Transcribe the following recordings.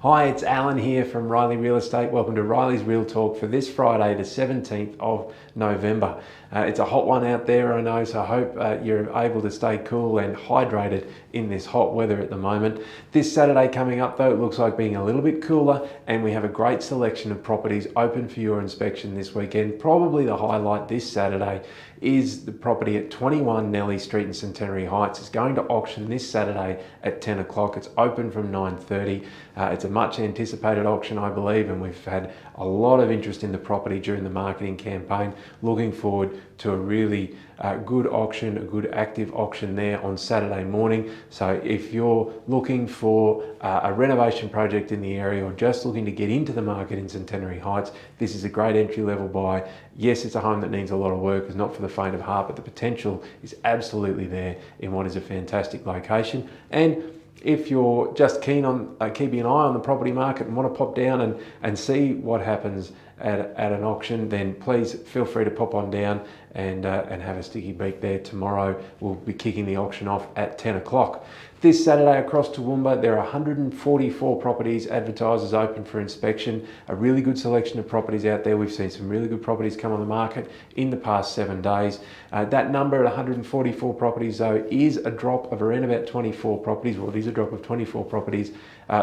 Hi, it's Alan here from Reilly Real Estate. Welcome to Reilly's Real Talk for this Friday, the 17th of November. It's a hot one out there, I know, so I hope you're able to stay cool and hydrated in this hot weather at the moment. This Saturday coming up though, it looks like being a little bit cooler, and we have a great selection of properties open for your inspection this weekend. Probably the highlight this Saturday is the property at 21 Nellie Street in Centenary Heights. It's going to auction this Saturday at 10 o'clock. It's open from 9:30. It's a much anticipated auction, I believe, and we've had a lot of interest in the property during the marketing campaign. Looking forward to a really good auction, a good active auction there on Saturday morning. So if you're looking for a renovation project in the area or just looking to get into the market in Centenary Heights, this is a great entry level buy. Yes, it's a home that needs a lot of work. It's not for the faint of heart, but the potential is absolutely there in what is a fantastic location. And if you're just keen on keeping an eye on the property market and want to pop down and see what happens at an auction, then please feel free to pop on down and have a sticky beak there. Tomorrow we'll be kicking the auction off at 10 o'clock. This Saturday across Toowoomba, there are 144 properties, advertisers open for inspection. A really good selection of properties out there. We've seen some really good properties come on the market in the past 7 days. That number at 144 properties though is a drop of around about 24 properties. Well, it is a drop of 24 properties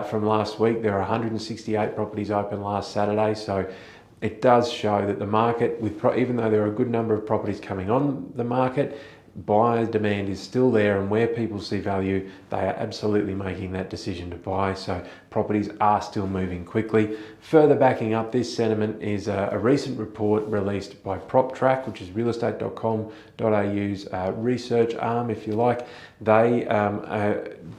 from last week. There are 168 properties open last Saturday. So it does show that the market, even though there are a good number of properties coming on the market, buyer demand is still there, and where people see value, they are absolutely making that decision to buy. So properties are still moving quickly. Further backing up this sentiment is a recent report released by PropTrack, which is realestate.com.au's research arm, if you like. They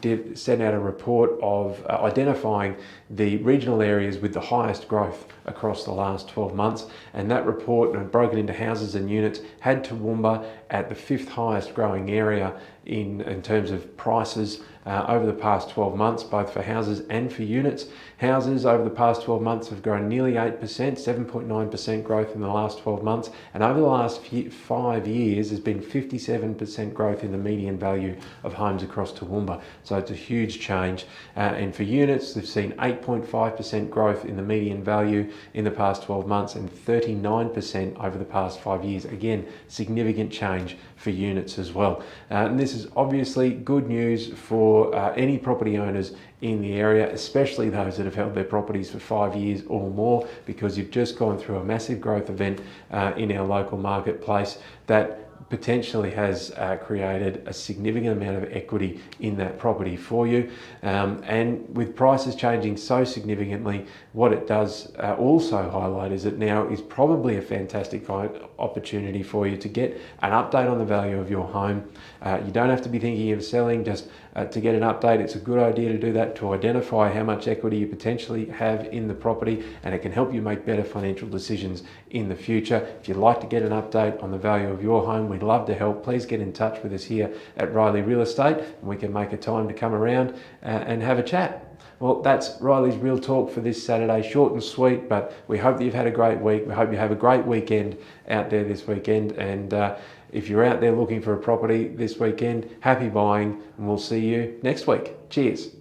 did send out a report of identifying the regional areas with the highest growth across the last 12 months. And that report, broken into houses and units, had Toowoomba at the 5th highest growing area in terms of prices over the past 12 months, both for houses and for units. Houses over the past 12 months have grown nearly 8%, 7.9% growth in the last 12 months. And over the last 5 years, there's been 57% growth in the median value of homes across Toowoomba. So it's a huge change. And for units, they've seen 8.5% growth in the median value in the past 12 months and 39% over the past 5 years. Again, significant change for units as well. And this is obviously good news for any property owners in the area, especially those that have held their properties for 5 years or more, because you've just gone through a massive growth event in our local marketplace that potentially has created a significant amount of equity in that property for you. And with prices changing so significantly, what it does also highlight is that now is probably a fantastic opportunity for you to get an update on the value of your home. You don't have to be thinking of selling, just to get an update. It's a good idea to do that, to identify how much equity you potentially have in the property, and it can help you make better financial decisions in the future. If you'd like to get an update on the value of your home, we'd love to help. Please get in touch with us here at Reilly Real Estate, and we can make a time to come around and have a chat. Well, that's Reilly's Real Talk for this Saturday. Short and sweet, but we hope that you've had a great week. We hope you have a great weekend out there this weekend. And if you're out there looking for a property this weekend, happy buying, and we'll see you next week. Cheers.